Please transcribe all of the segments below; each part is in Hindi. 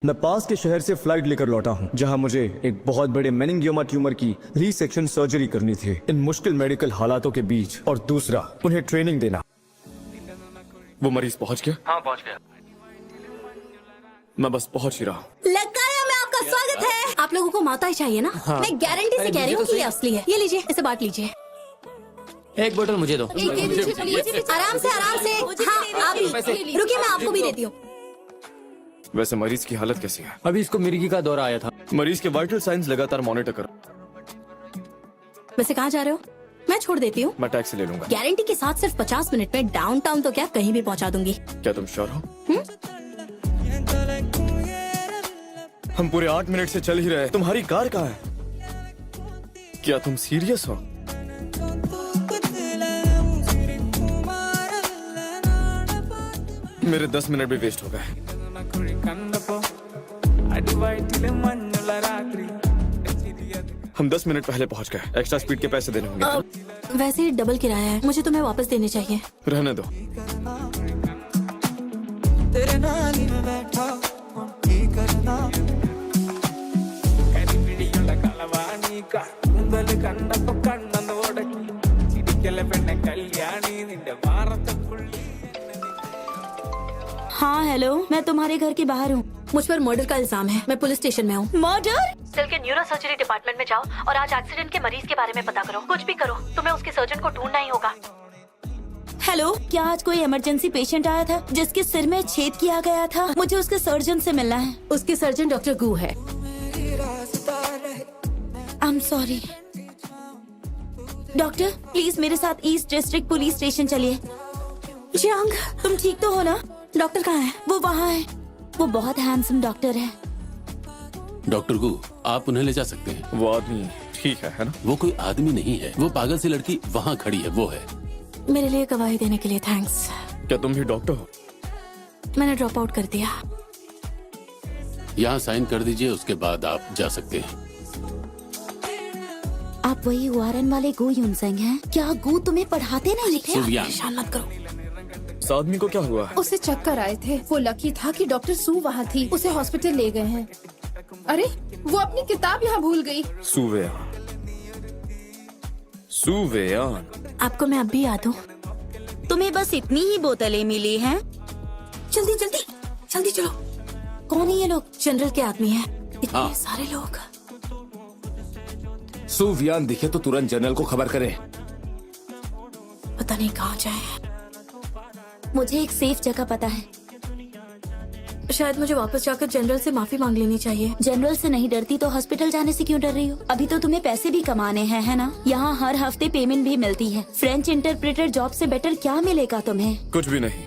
मैं पास के शहर से फ्लाइट लेकर लौटा हूँ, जहाँ मुझे एक बहुत बड़े मेनिंगियोमा ट्यूमर की रीसेक्शन सर्जरी करनी थी इन मुश्किल मेडिकल हालातों के बीच। और दूसरा, उन्हें ट्रेनिंग देना। वो मरीज पहुंच गया? हाँ पहुंच गया। मैं बस पहुंच ही रहा हूँ। लकाया में आपका स्वागत है। आप लोगों को माता ही चाहिए ना? हाँ। मैं गारंटी से कह रही हूँ कि ये असली है। ये लीजिए, इसे बांट लीजिए। एक बोतल मुझे दो। आराम से आराम से। हाँ आप भी रुकिए, मैं आपको भी देती हूँ। वैसे मरीज की हालत कैसी है? अभी इसको मिर्गी का दौरा आया था। मरीज के वाइटल साइंस लगातार मॉनिटर करो। वैसे कहाँ जा रहे हो? मैं छोड़ देती हूँ। मैं टैक्सी ले लूंगा। गारंटी के साथ सिर्फ 50 मिनट में डाउनटाउन तो क्या कहीं भी पहुँचा दूंगी। क्या तुम श्योर हो? हम पूरे 8 मिनट से चल ही रहे। तुम्हारी कार कहाँ है? क्या तुम सीरियस हो? मेरे 10 मिनट भी वेस्ट हो गए। हम 10 मिनट पहले पहुंच गए। एक्स्ट्रा स्पीड के पैसे देने होंगे। वैसे ही डबल किराया है, मुझे तुम्हें वापस देने चाहिए। रहने दो। तेरे नाल ही मैं बैठा हूं, की करना हाँ हेलो, मैं तुम्हारे घर के बाहर हूँ। मुझ पर मर्डर का इल्जाम है। मैं पुलिस स्टेशन में हूँ। मर्डर? दिल के न्यूरो सर्जरी डिपार्टमेंट में जाओ और आज एक्सीडेंट के मरीज के बारे में पता करो। कुछ भी करो, तुम्हें उसके सर्जन को ढूंढना ही होगा। हेलो, क्या आज कोई इमरजेंसी पेशेंट आया था जिसके सिर में छेद किया गया था? मुझे उसके सर्जन से मिलना है। उसके सर्जन डॉक्टर गू है। आई एम सॉरी डॉक्टर, प्लीज मेरे साथ ईस्ट डिस्ट्रिक्ट पुलिस स्टेशन चलिए। जंग, तुम ठीक तो हो ना? डॉक्टर कहाँ है? वो वहाँ है। वो बहुत हैंडसम डॉक्टर है। डॉक्टर गू, आप उन्हें ले जा सकते हैं। वो आदमी ठीक है ना? वो कोई आदमी नहीं है, वो पागल सी लड़की वहाँ खड़ी है, वो है। मेरे लिए गवाही देने के लिए थैंक्स। क्या तुम भी डॉक्टर हो? मैंने ड्रॉप आउट कर दिया। यहाँ साइन कर दीजिए, उसके बाद आप जा सकते हैं। आप वही वारन वाले गू यूनसेंग हैं? क्या गू तुम्हें पढ़ाते नहीं थे? सुवियान। परेशान मत करो। इस आदमी को क्या हुआ? उसे चक्कर आए थे। वो लकी था कि डॉक्टर सू वहाँ थी। उसे हॉस्पिटल ले गए हैं। अरे वो अपनी किताब यहाँ भूल गई। सुवेयान। आपको मैं अब भी याद हूँ। तुम्हें बस इतनी ही बोतलें मिली हैं? जल्दी जल्दी जल्दी चलो। कौन है ये लोग? जनरल के आदमी हैं। इतने हाँ। सारे लोग। सुवियान दिखे तो तुरंत जनरल को खबर करें। पता नहीं कहाँ जाए। मुझे एक सेफ जगह पता है। शायद मुझे वापस जाकर जनरल से माफी मांग लेनी चाहिए। जनरल से नहीं डरती तो हॉस्पिटल जाने से क्यों डर रही हो? अभी तो तुम्हें पैसे भी कमाने हैं, है ना? यहाँ हर हफ्ते पेमेंट भी मिलती है। फ्रेंच इंटरप्रेटर जॉब से बेटर क्या मिलेगा तुम्हें? कुछ भी नहीं।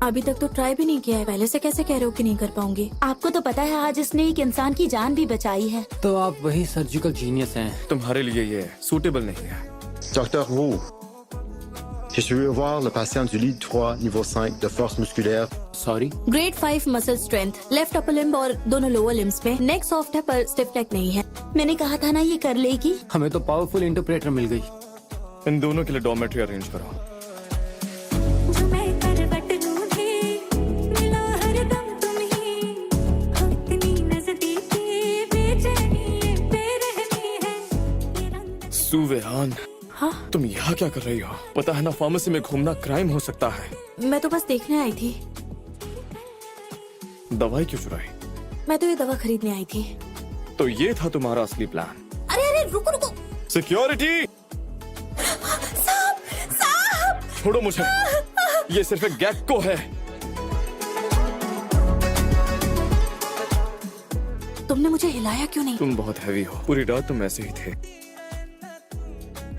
अभी तक तो ट्राई भी नहीं किया है। पहले से कैसे कह रहे हो कि नहीं कर पाऊंगी? आपको तो पता है आज इसने एक इंसान की जान भी बचाई है। तो आप वही सर्जिकल जीनियस हैं। तुम्हारे लिए ये सूटेबल नहीं है। Docteur Wu, je suis venu voir le patient du lit 3, niveau 5 de force musculaire. Sorry. Grade 5 muscle strength, left upper limb और दोनों लोअर लिम्स में। नेक सॉफ्ट है पर स्टिफ नेक नहीं है। मैंने कहा था ना ये कर लेगी। हमें तो पावरफुल इंटरप्रेटर मिल गई। इन दोनों के लिए डॉर्मेट्री अरेंज करो। सुवेहान, हाँ? तुम यहाँ क्या कर रही हो? पता है ना, फार्मेसी में घूमना क्राइम हो सकता है। मैं तो बस देखने आई थी। दवाई क्यों चुराई? मैं तो ये दवा खरीदने आई थी। तो ये था तुम्हारा असली प्लान? अरे अरे रुको रुको। सिक्योरिटी! साहब साहब! छोड़ो मुझे। ये सिर्फ एक गेक्को है। तुमने मुझे हिलाया क्यों नहीं? तुम बहुत हैवी हो। पूरी रात तुम ऐसे ही थे।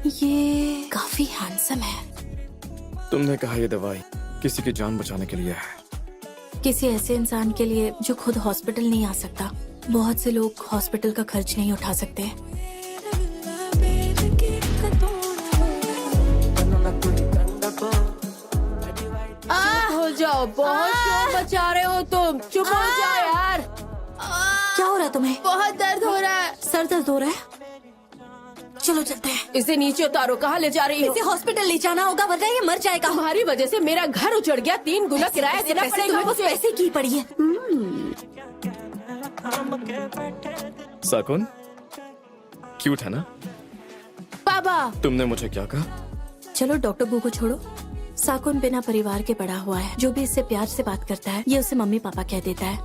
ये काफी हैंडसम है। तुमने कहा ये दवाई किसी की जान बचाने के लिए है। किसी ऐसे इंसान के लिए जो खुद हॉस्पिटल नहीं आ सकता। बहुत से लोग हॉस्पिटल का खर्च नहीं उठा सकते। हो जाओ, बहुत शोर मचा रहे हो तुम। चुप हो जाओ यार। क्या हो रहा है तुम्हें? बहुत दर्द हो रहा है। सर दर्द हो रहा है? चलो चलते हैं। इसे नीचे उतारो, कहाँ ले जा रही हो? इसे हॉस्पिटल ले जाना होगा वरना ये मर जाएगा। तुम्हारी वजह से मेरा घर उजड़ गया, 3 गुना किराया देना पैसे पड़ेगा तुम्हें बस मुझे। पैसे की पड़ी है। साकुन क्यूट है ना? बाबा तुमने मुझे क्या कहा? चलो डॉक्टर गू को छोड़ो। साकुन बिना परिवार के बड़ा हुआ है। जो भी इससे प्यार से बात करता है ये उसे मम्मी पापा कह देता है।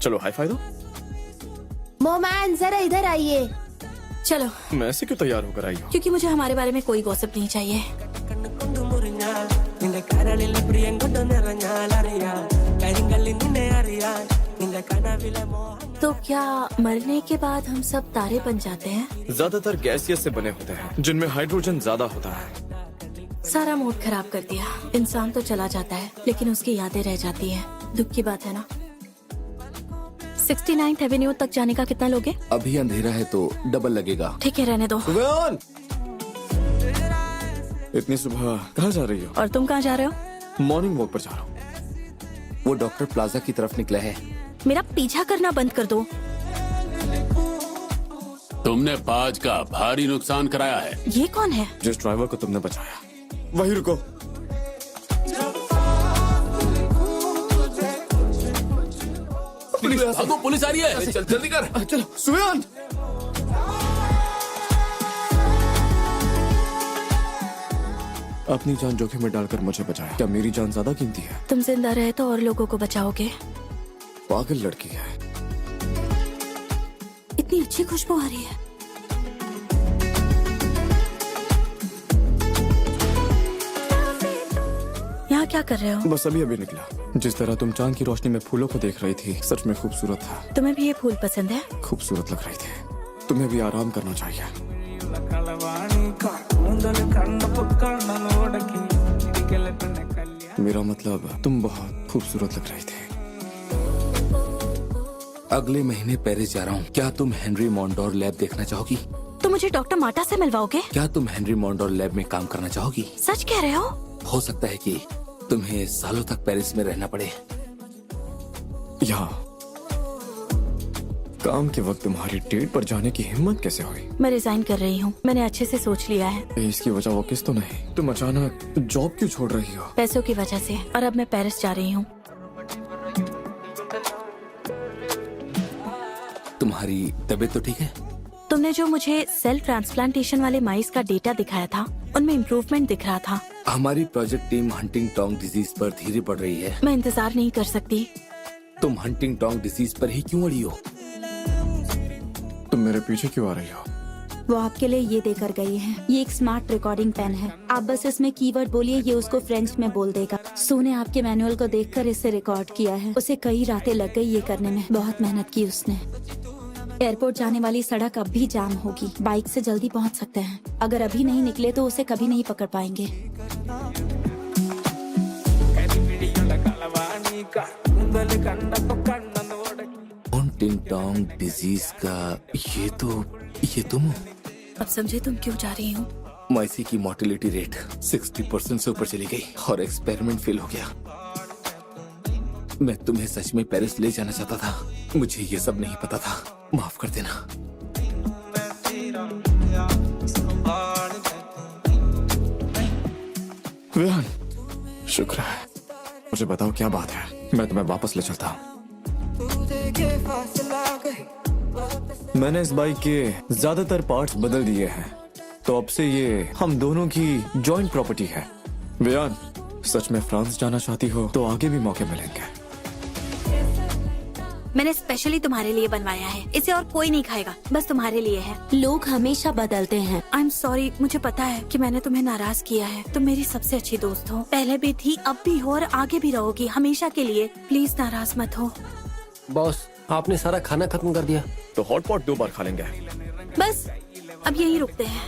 चलो हाई फाई दो। मोमैन जरा इधर आइए। चलो, मैं ऐसे क्यों तैयार होकर आई हूँ? क्योंकि मुझे हमारे बारे में कोई गॉसिप नहीं चाहिए। तो क्या मरने के बाद हम सब तारे बन जाते हैं? ज्यादातर गैसियस से बने होते हैं जिनमें हाइड्रोजन ज्यादा होता है। सारा मूड खराब कर दिया। इंसान तो चला जाता है लेकिन उसकी यादें रह जाती हैं। दुख की बात है ना। 69th एवेन्यू तक जाने का कितना लोगे? अभी अंधेरा है तो डबल लगेगा। ठीक है, रहने दो। सुबह इतनी सुबह कहाँ जा रही हो? और तुम कहाँ जा रहे हो? मॉर्निंग वॉक पर जा रहा हूँ। वो डॉक्टर प्लाजा की तरफ निकला है। मेरा पीछा करना बंद कर दो। तुमने पाज का भारी नुकसान कराया है। ये कौन है? जिस ड्राइवर को तुमने बचाया वही रुको। भागो, पुलिस आ रही है। चल जल्दी कर। चलो सुबह। अपनी जान जोखिम में डालकर मुझे बचाया। क्या मेरी जान ज्यादा कीमती है? तुम जिंदा रहे तो और लोगों को बचाओगे। पागल लड़की है। इतनी अच्छी खुशबू आ रही है। यहाँ क्या कर रहे हो? बस अभी अभी निकला। जिस तरह तुम चांद की रोशनी में फूलों को देख रही थी सच में खूबसूरत था। तुम्हें भी ये फूल पसंद है? खूबसूरत लग रही थी। तुम्हें भी आराम करना चाहिए। मेरा मतलब तुम बहुत खूबसूरत लग रही थी। अगले महीने पेरिस जा रहा हूँ। क्या तुम हेनरी मॉन्डोर लैब देखना चाहोगी? तुम मुझे डॉक्टर माटा से मिलवाओगे? क्या तुम हेनरी मॉन्डोर लैब में काम करना चाहोगी? सच कह रहे हो? हो सकता है कि तुम्हें सालों तक पेरिस में रहना पड़े। यहाँ काम के वक्त तुम्हारी डेट पर जाने की हिम्मत कैसे हुई? मैं रिजाइन कर रही हूँ। मैंने अच्छे से सोच लिया है। इसकी वजह वो किस तो नहीं। तुम अचानक जॉब क्यों छोड़ रही हो? पैसों की वजह से। और अब मैं पेरिस जा रही हूँ। तुम्हारी तबीयत तो ठीक है? तुमने जो मुझे सेल ट्रांसप्लांटेशन वाले माइस का डेटा दिखाया था उनमें इम्प्रूवमेंट दिख रहा था। हमारी प्रोजेक्ट टीम हंटिंगटन डिजीज पर धीरे बढ़ रही है। मैं इंतजार नहीं कर सकती। तुम हंटिंगटन डिजीज पर ही क्यों अड़ी हो? तुम मेरे पीछे क्यों आ रही हो? वो आपके लिए ये देकर गई है। ये एक स्मार्ट रिकॉर्डिंग पेन है। आप बस इसमें कीवर्ड बोलिए, ये उसको फ्रेंच में बोल देगा। सू ने आपके मैनुअल को देखकर इसे रिकॉर्ड किया है। उसे कई रातें लग गई ये करने में। बहुत मेहनत की उसने। एयरपोर्ट जाने वाली सड़क अब भी जाम होगी। बाइक से जल्दी पहुंच सकते हैं। अगर अभी नहीं निकले तो उसे कभी नहीं पकड़ पाएंगे। हंटिंगटन डिजीज का ये तुम हो? अब समझे तुम क्यों जा रही हूँ? माइसी की मोर्टेलिटी रेट 60% से ऊपर चली गई और एक्सपेरिमेंट फेल हो गया। मैं तुम्हें सच में पेरिस ले जाना चाहता था। मुझे ये सब नहीं पता था। माफ कर देना। विहान, शुक्र है। मुझे बताओ क्या बात है। मैं तुम्हें वापस ले चलता हूँ। मैंने इस बाइक के ज्यादातर पार्ट्स बदल दिए हैं तो अब से ये हम दोनों की जॉइंट प्रॉपर्टी है। विहान, सच में फ्रांस जाना चाहती हो तो आगे भी मौके मिलेंगे। मैंने स्पेशली तुम्हारे लिए बनवाया है। इसे और कोई नहीं खाएगा, बस तुम्हारे लिए है। लोग हमेशा बदलते हैं। आई एम सॉरी। मुझे पता है कि मैंने तुम्हें नाराज किया है। तुम मेरी सबसे अच्छी दोस्त हो। पहले भी थी, अब भी हो और आगे भी रहोगी, हमेशा के लिए। प्लीज नाराज मत हो। बॉस, आपने सारा खाना खत्म कर दिया। तो हॉट पॉट 2 बार खा लेंगे। बस अब यही रुकते हैं।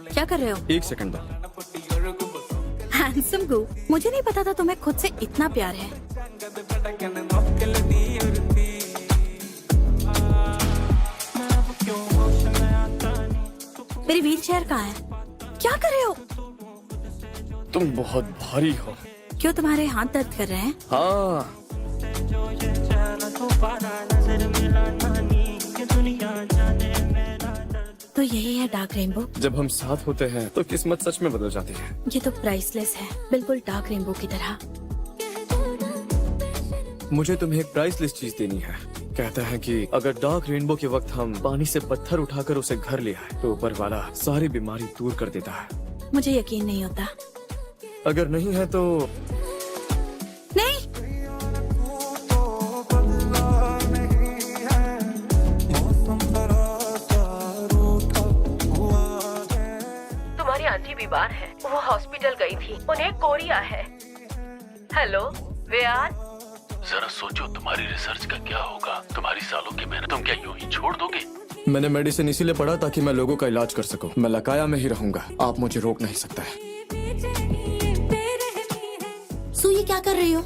क्या कर रहे हो? 1 सेकंड दो। हैंडसम गो, मुझे नहीं पता था तुम्हें खुद से इतना प्यार है। मेरी व्हील चेयर कहाँ है? क्या कर रहे हो? तुम बहुत भारी हो। क्यों, तुम्हारे हाथ दर्द कर रहे हैं? हाँ, तो यही है डार्क रेनबो। जब हम साथ होते हैं तो किस्मत सच में बदल जाती है। ये तो प्राइसलेस है, बिल्कुल डार्क रेनबो की तरह। मुझे तुम्हें एक प्राइसलेस चीज देनी है। कहता है कि अगर डार्क रेनबो के वक्त हम पानी से पत्थर उठाकर उसे घर ले आए तो ऊपर वाला सारी बीमारी दूर कर देता है। मुझे यकीन नहीं होता। अगर नहीं है तो नहीं, तुम्हारी आंटी बीमार है, वो हॉस्पिटल गई थी, उन्हें कोरिया है। हेलो वेयान, जरा सोचो तुम्हारी रिसर्च का क्या होगा, तुम्हारी सालों की मेहनत तुम क्या यूं ही छोड़ दोगे? मैंने मेडिसिन इसीलिए पढ़ा ताकि मैं लोगों का इलाज कर सकूं। मैं लकाया में ही रहूंगा, आप मुझे रोक नहीं सकता है। सू ये क्या कर रही हो?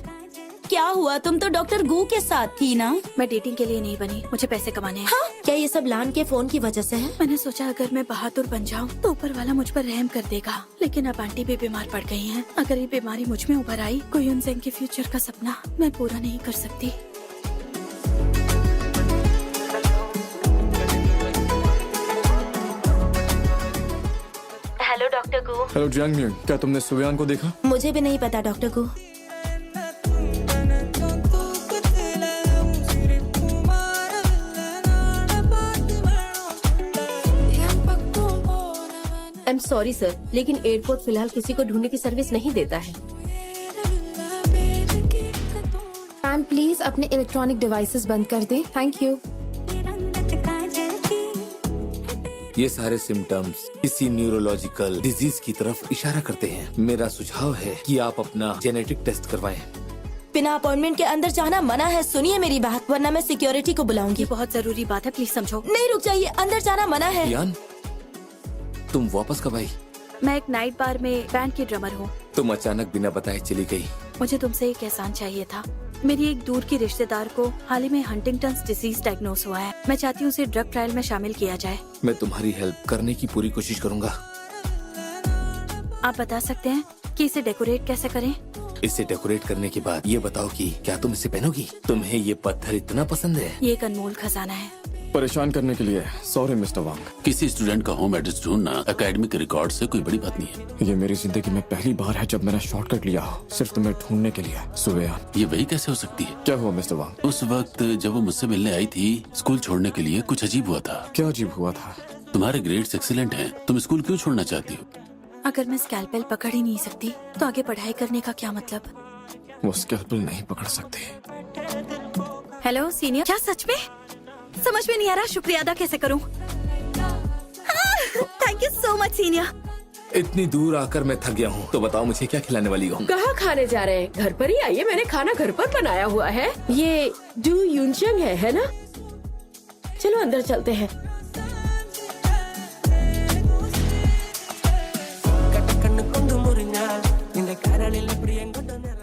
क्या हुआ? तुम तो डॉक्टर गू के साथ थी ना? मैं डेटिंग के लिए नहीं बनी, मुझे पैसे कमाने हैं। हाँ? क्या ये सब लान के फोन की वजह से है? मैंने सोचा अगर मैं बहादुर बन जाऊं तो ऊपर वाला मुझ पर रहम कर देगा, लेकिन अब आंटी भी बीमार पड़ गई हैं। अगर ये बीमारी मुझ में उभर आई, गुयुन सेंग के फ्यूचर का सपना मैं पूरा नहीं कर सकती। Hello doctor Gu. हेलो जियांग म्यून, क्या तुमने सुवियान को देखा? मुझे भी नहीं पता doctor Gu. I am sorry sir, लेकिन एयरपोर्ट फिलहाल किसी को ढूंढने की सर्विस नहीं देता है। मैम प्लीज अपने इलेक्ट्रॉनिक डिवाइसेस बंद कर दें, थैंक यू। ये सारे सिम्टम्स किसी न्यूरोलॉजिकल डिजीज की तरफ इशारा करते हैं। मेरा सुझाव है कि आप अपना जेनेटिक टेस्ट करवाएं। बिना अपॉइंटमेंट के अंदर जाना मना है, सुनिए मेरी बात, वरना मैं सिक्योरिटी को बुलाऊंगी। ये बहुत जरूरी बात है, प्लीज समझो। नहीं रुक जाइए, अंदर जाना मना है। यान, तुम वापस कब आई? मैं एक नाइट बार में बैंड की ड्रमर हूँ। तुम अचानक बिना बताए चली गई। मुझे तुमसे एक एहसान चाहिए था। मेरी एक दूर की रिश्तेदार को हाल ही में हंटिंगटन्स डिसीज डायग्नोस हुआ है। मैं चाहती हूँ उसे ड्रग ट्रायल में शामिल किया जाए। मैं तुम्हारी हेल्प करने की पूरी कोशिश करूंगा। आप बता सकते हैं कि इसे डेकोरेट कैसे करें? इसे डेकोरेट करने के बाद ये बताओ कि क्या तुम इसे पहनोगी? तुम्हें ये पत्थर इतना पसंद है? ये एक अनमोल खजाना है। परेशान करने के लिए सॉरी मिस्टर वांग। किसी स्टूडेंट का होम एड्रेस ढूंढना एकेडमिक रिकॉर्ड से कोई बड़ी बात नहीं है। ये मेरी जिंदगी में पहली बार है जब मैंने शॉर्टकट लिया हो, सिर्फ तुम्हें ढूंढने के लिए। सुवेयान, ये वही कैसे हो सकती है? क्या हुआ मिस्टर वांग? उस वक्त जब वो मुझसे मिलने आई थी स्कूल छोड़ने के लिए, कुछ अजीब हुआ था। क्या अजीब हुआ था? तुम्हारे ग्रेड्स एक्सीलेंट हैं, तुम स्कूल क्यों छोड़ना चाहती हो? अगर मैं स्कैल्पेल पकड़ ही नहीं सकती तो आगे पढ़ाई करने का क्या मतलब? वो स्कैल्पेल नहीं पकड़ सकते। हेलो सीनियर, क्या सच में? समझ में नहीं आ रहा, शुक्रिया अदा कैसे करूं? Thank you so much senior. इतनी दूर आकर मैं थक गया हूँ, तो बताओ मुझे क्या खिलाने वाली हो? कहाँ खाने जा रहे हैं? घर पर ही आइए, मैंने खाना घर पर बनाया हुआ है। ये डू यूनचंग है ना? चलो अंदर चलते हैं।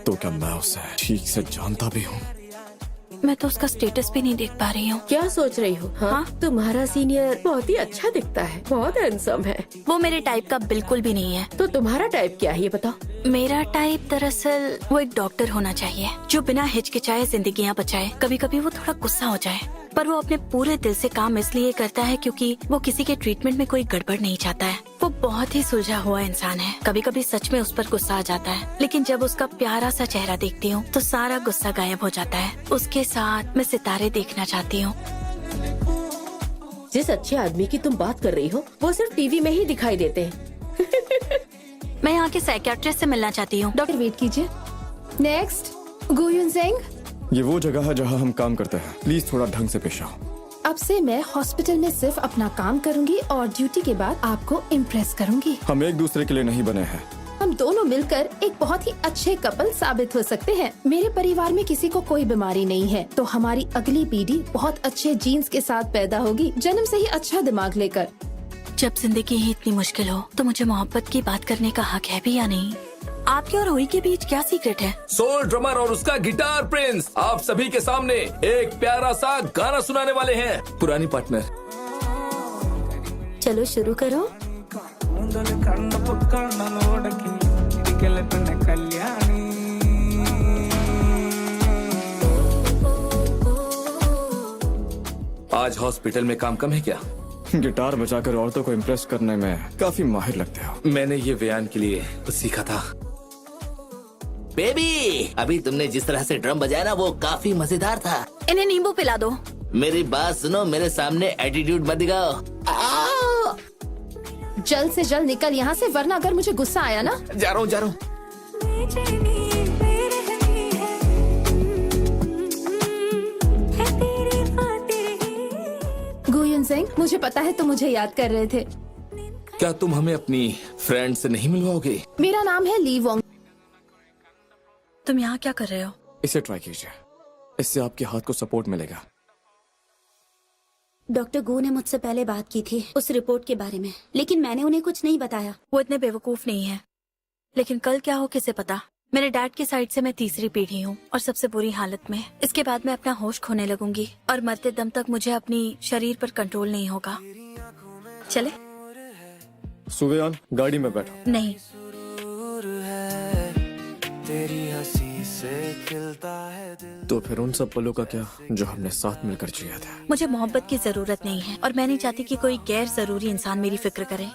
तो क्या मैं उसे ठीक से जानता भी हूँ? मैं तो उसका स्टेटस भी नहीं देख पा रही हूँ। क्या सोच रही हो? हाँ, तुम्हारा सीनियर बहुत ही अच्छा दिखता है, बहुत हैंडसम है। वो मेरे टाइप का बिल्कुल भी नहीं है। तो तुम्हारा टाइप क्या है ये बताओ? मेरा टाइप दरअसल वो एक डॉक्टर होना चाहिए जो बिना हिचकिचाए जिंदगियाँ बचाए। कभी कभी वो थोड़ा गुस्सा हो जाए, पर वो अपने पूरे दिल से काम इसलिए करता है क्योंकि वो किसी के ट्रीटमेंट में कोई गड़बड़ नहीं चाहता है। वो बहुत ही सुलझा हुआ इंसान है। कभी कभी सच में उस पर गुस्सा आ जाता है, लेकिन जब उसका प्यारा सा चेहरा देखती हूँ तो सारा गुस्सा गायब हो जाता है। उसके साथ मैं सितारे देखना चाहती हूँ। जिस अच्छे आदमी की तुम बात कर रही हो वो सिर्फ टीवी में ही दिखाई देते हैं। मैं यहाँ के साइकियाट्रिस्ट से मिलना चाहती हूँ। डॉक्टर वेट कीजिए। नेक्स्ट, गुयुन सेंग। ये वो जगह है जहाँ हम काम करते हैं, प्लीज थोड़ा ढंग से पेश आओ। अब से मैं हॉस्पिटल में सिर्फ अपना काम करूंगी और ड्यूटी के बाद आपको इम्प्रेस करूंगी। हम एक दूसरे के लिए नहीं बने हैं। हम दोनों मिलकर एक बहुत ही अच्छे कपल साबित हो सकते हैं। मेरे परिवार में किसी को कोई बीमारी नहीं है, तो हमारी अगली पीढ़ी बहुत अच्छे जीन्स के साथ पैदा होगी, जन्म से ही अच्छा दिमाग लेकर। जब जिंदगी ही इतनी मुश्किल हो तो मुझे मोहब्बत की बात करने का हक है भी या नहीं? आपके और रोई के बीच क्या सीक्रेट है? सोल ड्रमर और उसका गिटार प्रिंस आप सभी के सामने एक प्यारा सा गाना सुनाने वाले हैं। पुरानी पार्टनर, चलो शुरू करो। आज हॉस्पिटल में काम कम है क्या? गिटार बजाकर औरतों को इम्प्रेस करने में काफी माहिर लगते हो। मैंने ये व्यान के लिए सीखा था। बेबी, अभी तुमने जिस तरह से ड्रम बजाया ना वो काफी मजेदार था। इन्हें नींबू पिला दो। मेरी बात सुनो, मेरे सामने एटीट्यूड मत दिखाओ। जल्द से जल्द निकल यहाँ से, वरना अगर मुझे गुस्सा आया ना। जा रहा हूँ। गुयुन सिंह, मुझे पता है तुम मुझे याद कर रहे थे। क्या तुम हमें अपनी फ्रेंड से नहीं मिलवाओगे? मेरा नाम है ली वोंग। तुम यहाँ क्या कर रहे हो? इसे ट्राई कीजिए, इससे आपके हाथ को सपोर्ट मिलेगा। डॉक्टर गो ने मुझसे पहले बात की थी उस रिपोर्ट के बारे में, लेकिन मैंने उन्हें कुछ नहीं बताया। वो इतने बेवकूफ नहीं है, लेकिन कल क्या हो किसे पता। मेरे डैड की साइड से मैं तीसरी पीढ़ी हूँ और सबसे बुरी हालत में। इसके बाद मैं अपना होश खोने लगूंगी और मरते दम तक मुझे अपनी शरीर पर कंट्रोल नहीं होगा। चले? सुवेयान, गाड़ी में बैठो। नहीं। तेरी हंसी से खिलता है दिल। तो फिर उन सब पलों का क्या जो हमने साथ मिलकर जिया था? मुझे मोहब्बत की जरूरत नहीं है और मैं नहीं चाहती कि कोई गैर जरूरी इंसान मेरी फिक्र करे।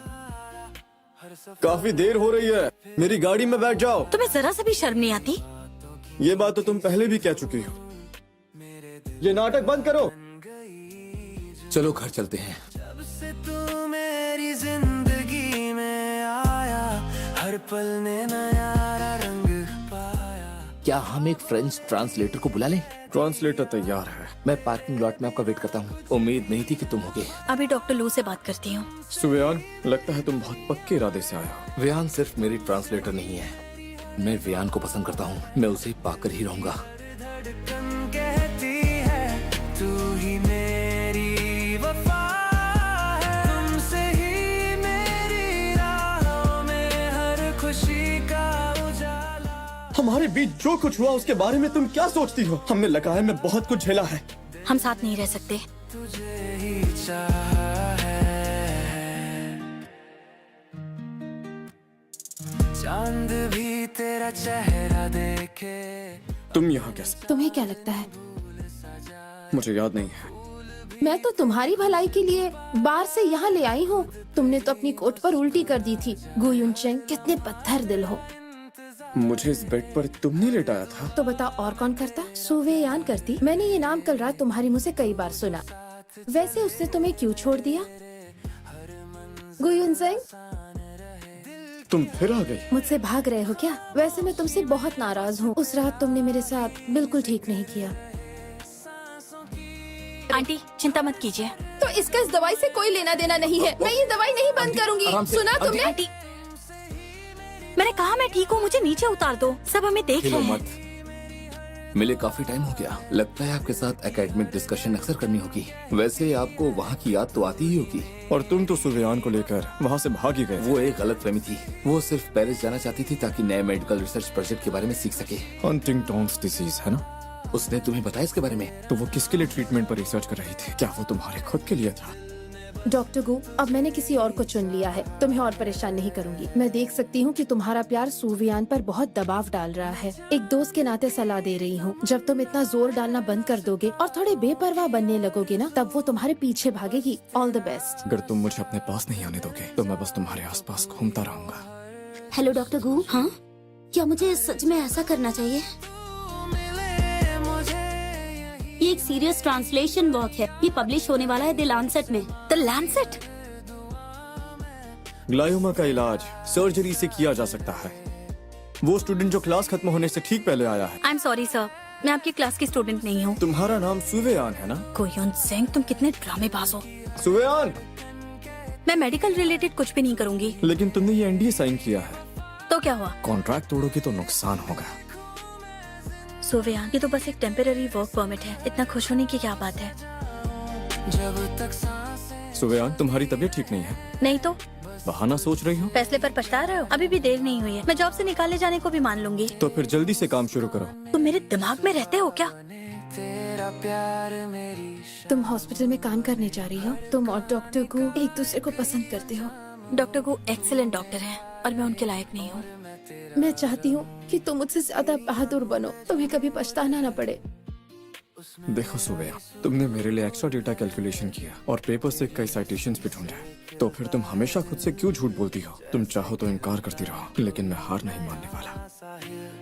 काफी देर हो रही है, मेरी गाड़ी में बैठ जाओ। तुम्हें जरा सा भी शर्म नहीं आती? ये बात तो तुम पहले भी कह चुकी हो। ये नाटक बंद करो। चलो घर चलते हैं। जब से तू मेरी जिंदगी में आया, हर पल ने नया रंग पाया। क्या हम एक फ्रेंच ट्रांसलेटर को बुला लें? ट्रांसलेटर तैयार है। मैं पार्किंग लॉट में आपका वेट करता हूँ। उम्मीद नहीं थी कि तुम होगे। अभी डॉक्टर लू से बात करती हूँ। सुवेयान, लगता है तुम बहुत पक्के इरादे से आया हो। व्यान सिर्फ मेरी ट्रांसलेटर नहीं है, मैं व्यान को पसंद करता हूँ। मैं उसे पाकर ही रहूंगा। धड़कन कहती है तू ही मेरी वफा है, तुमसे ही मेरी राहों में हर खुशी का उजाला। हमारे बीच जो कुछ हुआ उसके बारे में तुम क्या सोचती हो? हमने लगाए में बहुत कुछ झेला है। हम साथ नहीं रह सकते। तुझे ही चाहा है, चांद भी तेरा चेहरा देखे। तुम यहाँ कैसे? तुम्हें क्या लगता है? मुझे याद नहीं है। मैं तो तुम्हारी भलाई के लिए बाहर से यहाँ ले आई हूँ। तुमने तो अपनी कोट पर उल्टी कर दी थी। गुयुन चेंग, कितने पत्थर दिल हो। मुझे इस बेड पर तुमने लेटाया था। तो बता और कौन करता? सुवेयान करती। मैंने ये नाम कल रात तुम्हारी मुंह से कई बार सुना। वैसे उसने तुम्हें क्यों छोड़ दिया? गुयुन सिंह, तुम फिर आ गई। मुझसे भाग रहे हो क्या? वैसे मैं तुमसे बहुत नाराज हूँ। उस रात तुमने मेरे साथ बिल्कुल ठीक नहीं किया। आंटी चिंता मत कीजिए। तो इसका इस दवाई से कोई लेना देना नहीं है। मैं ये दवाई नहीं बंद करूंगी। सुना तुमने? आंटी, मैंने कहा मैं ठीक हूँ, मुझे नीचे उतार दो। सब हमें देख रहे हैं। मत। मिले काफी टाइम हो गया। लगता है आपके साथ एकेडमिक डिस्कशन अक्सर करनी होगी। वैसे आपको वहाँ की याद तो आती ही होगी। और तुम तो सुवेयान को लेकर वहाँ से भाग ही गए। वो एक गलतफहमी थी। वो सिर्फ पेरिस जाना चाहती थी ताकि नए मेडिकल रिसर्च प्रोजेक्ट के बारे में सीख सके। हंटिंगटन्स डिजीज है ना? उसने तुम्हें बताया इसके बारे में? तो वो किसके लिए ट्रीटमेंट पर रिसर्च कर रही थी? क्या वो तुम्हारे खुद के लिए था? डॉक्टर गु, अब मैंने किसी और को चुन लिया है। तुम्हें और परेशान नहीं करूंगी। मैं देख सकती हूँ कि तुम्हारा प्यार सुवियान पर बहुत दबाव डाल रहा है। एक दोस्त के नाते सलाह दे रही हूँ। जब तुम इतना जोर डालना बंद कर दोगे और थोड़े बेपरवाह बनने लगोगे ना, तब वो तुम्हारे पीछे भागेगी। All the best. अगर तुम मुझे अपने पास नहीं आने दोगे तो मैं बस तुम्हारे आसपास घूमता रहूंगा। हेलो डॉक्टर गु। हाँ, क्या मुझे सच में ऐसा करना चाहिए? ये एक सीरियस ट्रांसलेशन वर्क है। ये पब्लिश होने वाला है द लैंसेट में। The Lancet? ग्लायोमा का इलाज सर्जरी से किया जा सकता है। वो स्टूडेंट जो क्लास खत्म होने से ठीक पहले आया है। आई एम सॉरी सर, मैं आपकी क्लास की स्टूडेंट नहीं हूँ। तुम्हारा नाम सुवेयान है ना? गुयुन सिंह, तुम कितने ड्रामेबाज हो। सुवेयान, मैं मेडिकल रिलेटेड कुछ भी नहीं करूँगी। लेकिन तुमने ये एनडीए साइन किया है। तो क्या हुआ? कॉन्ट्रैक्ट तोड़ोगे तो नुकसान होगा। सुवेयान, ये तो बस एक टेम्पररी वर्क परमिट है। इतना खुश होने की क्या बात है? जब तक सांसें सुवेयान, तुम्हारी तबीयत ठीक नहीं है? नहीं तो बहाना सोच रही हो? फैसले पर पछता रहे हो? अभी भी देर नहीं हुई है। मैं जॉब से निकाले जाने को भी मान लूंगी। तो फिर जल्दी से काम शुरू करो। तुम मेरे दिमाग में रहते हो क्या? तेरा प्यार मेरी तुम हॉस्पिटल में काम करने जा रही हो। तुम और डॉक्टर गु एक दूसरे को पसंद करते हो। डॉक्टर गु एक्सीलेंट डॉक्टर है और मैं उनके लायक नहीं हूँ। मैं चाहती हूँ कि तुम मुझसे ज्यादा बहादुर बनो, तुम्हें कभी पछताना न पड़े। देखो सुबह, तुमने मेरे लिए एक्स्ट्रा डेटा कैलकुलेशन किया और पेपर से कई साइटेशंस भी ढूंढे, तो फिर तुम हमेशा खुद से क्यों झूठ बोलती हो? तुम चाहो तो इनकार करती रहो, लेकिन मैं हार नहीं मानने वाला।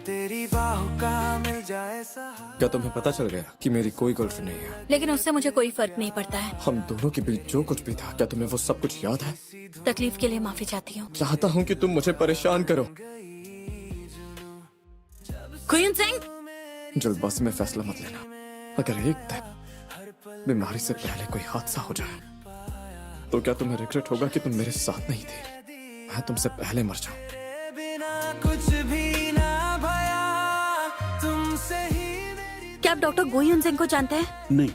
तेरी बाहों का मिल जाए सहारा। क्या तुम्हें पता चल गया कि मेरी कोई गर्लफ्रेंड नहीं है? लेकिन उससे मुझे कोई फर्क नहीं पड़ता है। हम दोनों के बीच जो कुछ भी था, क्या तुम्हें वो सब कुछ याद है? तकलीफ के लिए माफी चाहती हूँ। चाहता हूँ कि तुम मुझे परेशान करो। गुयन सिंह, जल्दबाजी में फैसला मत लेना। अगर एक दिन बीमारी से पहले कोई हादसा हो जाए, तो क्या तुम्हें रिग्रेट होगा कि तुम मेरे साथ नहीं थे? मैं तुमसे पहले मर जाऊं। बिना कुछ भी ना भया, तुमसे ही मेरी क्या आप डॉक्टर गुयन सिंह को जानते हैं? नहीं।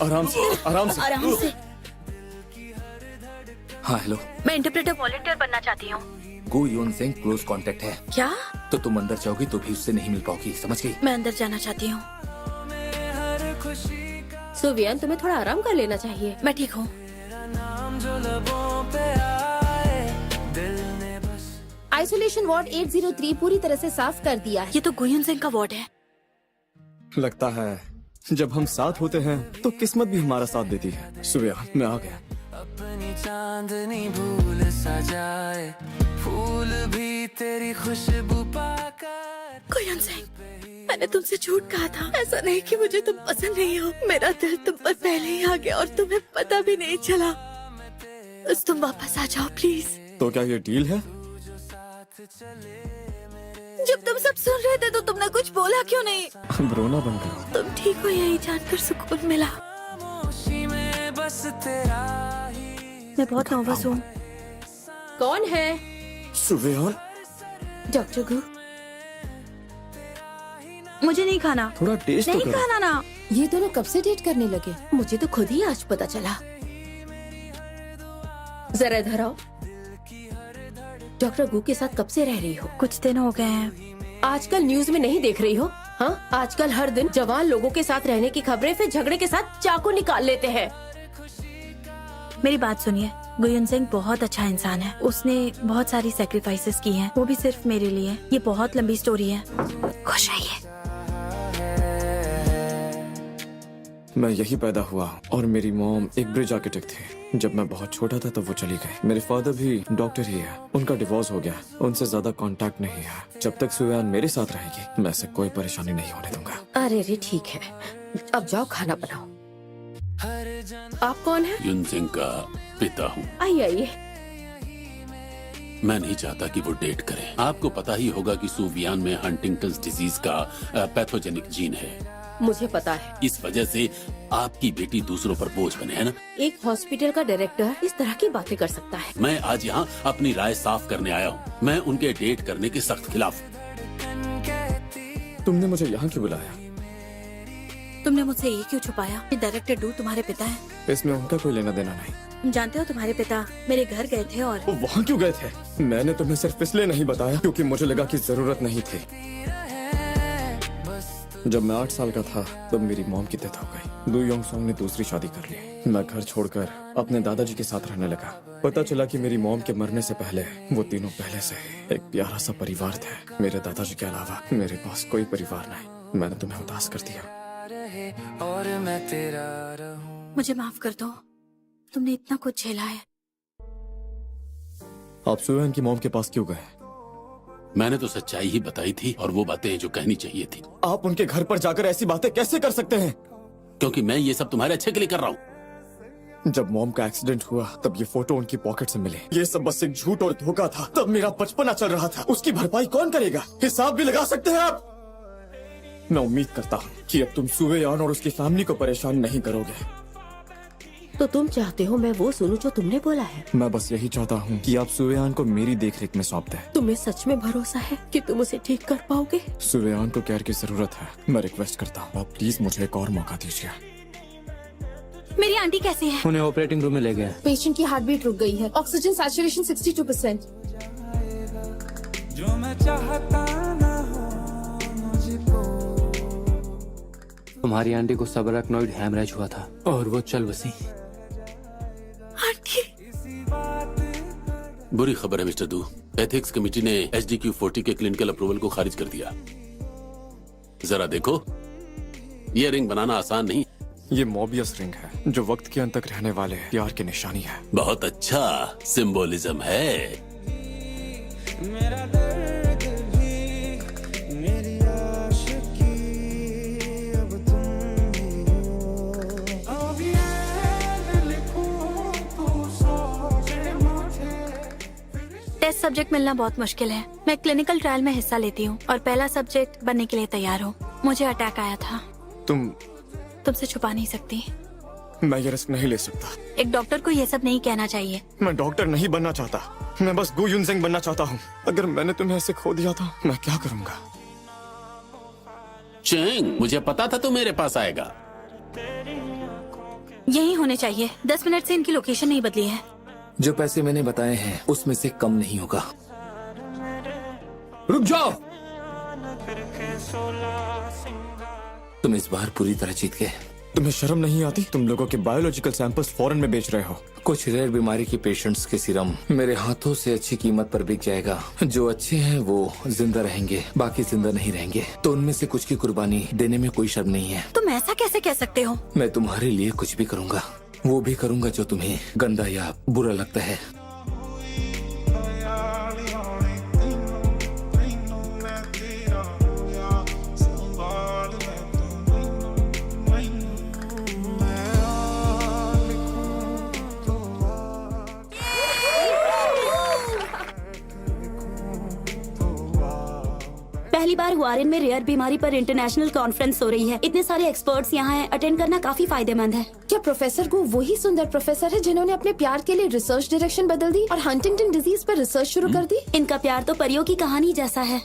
आराम से, आराम से। आराम से। हाँ हेलो, मैं इंटरप्रेटर वॉलंटियर बनना चाहती हूँ। गो यून सिंह क्लोज कांटेक्ट है। क्या? तो तुम अंदर जाओगी तो भी उससे नहीं मिल पाओगी, समझ गई? मैं अंदर जाना चाहती हूँ। हर खुशी का सुवियान, तुम्हें थोड़ा आराम कर लेना चाहिए। मैं ठीक हूँ। नाम जो लबों पे आए, दिल ने बस आइसोलेशन वार्ड 803 पूरी तरह से साफ कर दिया है। ये तो गुयन सिंह का वार्ड है। लगता है जब हम साथ होते हैं तो किस्मत भी हमारा साथ देती है। सुबह मैं आ गया। अपनी चांदनी भूल सजाए, फूल भी तेरी खुशबू पाकर। गुयन सिंह, मैंने तुमसे झूठ कहा था। ऐसा नहीं कि मुझे तुम पसंद नहीं हो। मेरा दिल तुम पर पहले ही आ गया और तुम्हें पता भी नहीं चला। बस तुम वापस आ जाओ प्लीज। तो क्या ये डील है? जब तुम सब सुन रहे थे तो तुमने कुछ बोला क्यों नहीं? अब रोना बंद करो। तुम ठीक हो, यही जानकर सुकून मिला। खामोशी में बस तेरा ही मैं बहुत नर्वस हूँ। कौन है? सुबह डॉक्टर गु। मुझे नहीं खाना। थोड़ा टेस्ट तो नहीं करो। खाना ना। ये दोनों कब से डेट करने लगे? मुझे तो खुद ही आज पता चला। जरा इधर आओ। डॉक्टर गु के साथ कब से रह रही हो? कुछ दिन हो गए हैं। आजकल न्यूज में नहीं देख रही हो? हाँ, आजकल हर दिन जवान लोगों के साथ रहने की खबरें, फिर झगड़े के साथ चाकू निकाल लेते हैं। मेरी बात सुनिए, गुयन सिंह बहुत अच्छा इंसान है। उसने बहुत सारी सेक्रीफाइसेस की हैं, वो भी सिर्फ मेरे लिए। ये बहुत लंबी स्टोरी है। खुश रहिए। मैं यही पैदा हुआ और मेरी मॉम एक ब्रिज आर्किटेक्ट थे। जब मैं बहुत छोटा था तो वो चली गई। मेरे फादर भी डॉक्टर ही है। उनका डिवोर्स हो गया। उनसे ज्यादा कांटेक्ट नहीं है। जब तक सुयान मेरे साथ रहेगी, मैं से कोई परेशानी नहीं होने दूंगा। अरे रे, ठीक है, अब जाओ खाना बनाओ। आप कौन है? युन सिंह का पिता हूँ। आइए आइए। मैं नहीं चाहता कि वो डेट करें। आपको पता ही होगा कि सुवियान में हंटिंगटन डिजीज का पैथोजेनिक जीन है। मुझे पता है। इस वजह से आपकी बेटी दूसरों पर बोझ बने, है ना? एक हॉस्पिटल का डायरेक्टर इस तरह की बातें कर सकता है? मैं आज यहाँ अपनी राय साफ करने आया हूँ। मैं उनके डेट करने के सख्त खिलाफ हूँ। तुमने मुझे यहाँ क्यों बुलाया? तुमने मुझसे ये क्यों छुपाया? डायरेक्टर डू तुम्हारे पिता है। इसमें उनका कोई लेना देना नहीं। तुम जानते हो तुम्हारे पिता मेरे घर गए थे और वो वहाँ क्यों गए थे? मैंने तुम्हें सिर्फ इसलिए नहीं बताया क्योंकि मुझे लगा कि जरूरत नहीं थी। जब मैं 8 साल का था तब मेरी मॉम की डेथ हो गई। दू योंग सॉन्ग ने दूसरी शादी कर ली। मैं घर छोड़कर अपने दादाजी के साथ रहने लगा। पता चला कि मेरी मॉम के मरने से पहले वो तीनों पहले से एक प्यारा सा परिवार थे। मेरे दादाजी के अलावा मेरे पास कोई परिवार नहीं। मैंने तुम्हें उदास कर दिया। और मैं तेरा रहूं। मुझे माफ कर दो। तुमने इतना कुछ झेला है। आप सुयान की मॉम के पास क्यों गए? मैंने तो सच्चाई ही बताई थी और वो बातें जो कहनी चाहिए थी। आप उनके घर पर जाकर ऐसी बातें कैसे कर सकते हैं? क्योंकि मैं ये सब तुम्हारे अच्छे के लिए कर रहा हूँ। जब मॉम का एक्सीडेंट हुआ तब ये फोटो उनकी पॉकेट से मिले। ये सब बस एक झूठ और धोखा था। तब मेरा बचपना चल रहा था। उसकी भरपाई कौन करेगा? हिसाब भी लगा सकते हैं आप? मैं उम्मीद करता हूँ कि अब तुम सुवेयान और उसकी फैमिली को परेशान नहीं करोगे। तो तुम चाहते हो मैं वो सुनूं जो तुमने बोला है? मैं बस यही चाहता हूँ कि आप सुवेयान को मेरी देखरेख में सौंप दें। तुम्हें सच में भरोसा है कि तुम उसे ठीक कर पाओगे? सुवेयान को केयर की जरूरत है। मैं रिक्वेस्ट करता हूँ, आप प्लीज मुझे एक और मौका दीजिए। मेरी आंटी कैसी है? उन्हें ऑपरेटिंग रूम में ले गया। पेशेंट की हार्ट बीट रुक गई है। Oxygen saturation 62%। जो मैं चाहता ना हो मुझको। तुम्हारी आंटी को सबअरेक्नॉइड हैमरेज हुआ था और वो चल बसी। आंटी, बुरी खबर है मिस्टर दू। एथिक्स कमेटी ने HDQ40 के क्लिनिकल अप्रूवल को खारिज कर दिया। जरा देखो, ये रिंग बनाना आसान नहीं। ये मोबियस रिंग है जो वक्त के अंत तक रहने वाले प्यार की निशानी है। बहुत अच्छा सिंबोलिज्म है। मेरा दर्द भी मेरी आशिकी अब तुम ही हो। अब ये लिखूं तू सोचे मुझे। टेस्ट सब्जेक्ट मिलना बहुत मुश्किल है। मैं क्लिनिकल ट्रायल में हिस्सा लेती हूँ और पहला सब्जेक्ट बनने के लिए तैयार हूँ। मुझे अटैक आया था। तुमसे छुपा नहीं सकती। मैं ये रिस्क नहीं ले सकता। एक डॉक्टर को ये सब नहीं कहना चाहिए। मैं डॉक्टर नहीं बनना चाहता, मैं बस गु युनसेंग बनना चाहता हूँ। अगर मैंने तुम्हें ऐसे खो दिया था, मैं क्या करूँगा? चेंग, मुझे पता था तू मेरे पास आएगा। यही होने चाहिए। 10 मिनट से इनकी लोकेशन नहीं बदली है। जो पैसे मैंने बताए हैं उसमें से कम नहीं होगा। रुक जाओ। तुम इस बार पूरी तरह जीत गए। तुम्हें शर्म नहीं आती? तुम लोगों के बायोलॉजिकल सैंपल्स फॉरेन में बेच रहे हो। कुछ रेयर बीमारी के पेशेंट्स के सीरम मेरे हाथों से अच्छी कीमत पर बिक जाएगा। जो अच्छे हैं वो जिंदा रहेंगे, बाकी जिंदा नहीं रहेंगे। तो उनमें से कुछ की कुर्बानी देने में कोई शर्म नहीं है। तुम ऐसा कैसे कह सकते हो? मैं तुम्हारे लिए कुछ भी करूँगा, वो भी करूँगा जो तुम्हें गंदा या बुरा लगता है। पहली बार हुआरिन में रेयर बीमारी पर इंटरनेशनल कॉन्फ्रेंस हो रही है। इतने सारे एक्सपर्ट्स यहाँ हैं, अटेंड करना काफी फायदेमंद है। क्या प्रोफेसर गु वही सुंदर प्रोफेसर है जिन्होंने अपने प्यार के लिए रिसर्च डायरेक्शन बदल दी और हंटिंगटन डिजीज पर रिसर्च शुरू कर दी? इनका प्यार तो परियों की कहानी जैसा है।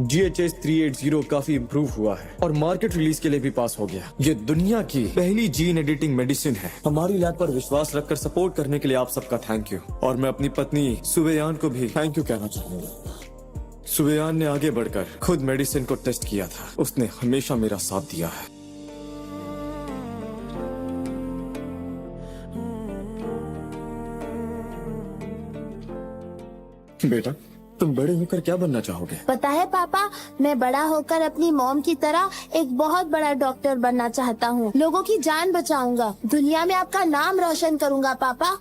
GHS 380 काफी इम्प्रूव हुआ है और मार्केट रिलीज के लिए भी पास हो गया। ये दुनिया की पहली जीन एडिटिंग मेडिसिन है। हमारी लैब पर विश्वास रखकर सपोर्ट करने के लिए आप सबका थैंक यू। और मैं अपनी पत्नी सुवेयान को भी थैंक यू कहना चाहूंगा। सुवेयान ने आगे बढ़कर खुद मेडिसिन को टेस्ट किया था। उसने हमेशा मेरा साथ दिया है। बेटा, तुम बड़े होकर क्या बनना चाहोगे? पता है पापा, मैं बड़ा होकर अपनी मॉम की तरह एक बहुत बड़ा डॉक्टर बनना चाहता हूँ। लोगों की जान बचाऊंगा, दुनिया में आपका नाम रोशन करूंगा पापा।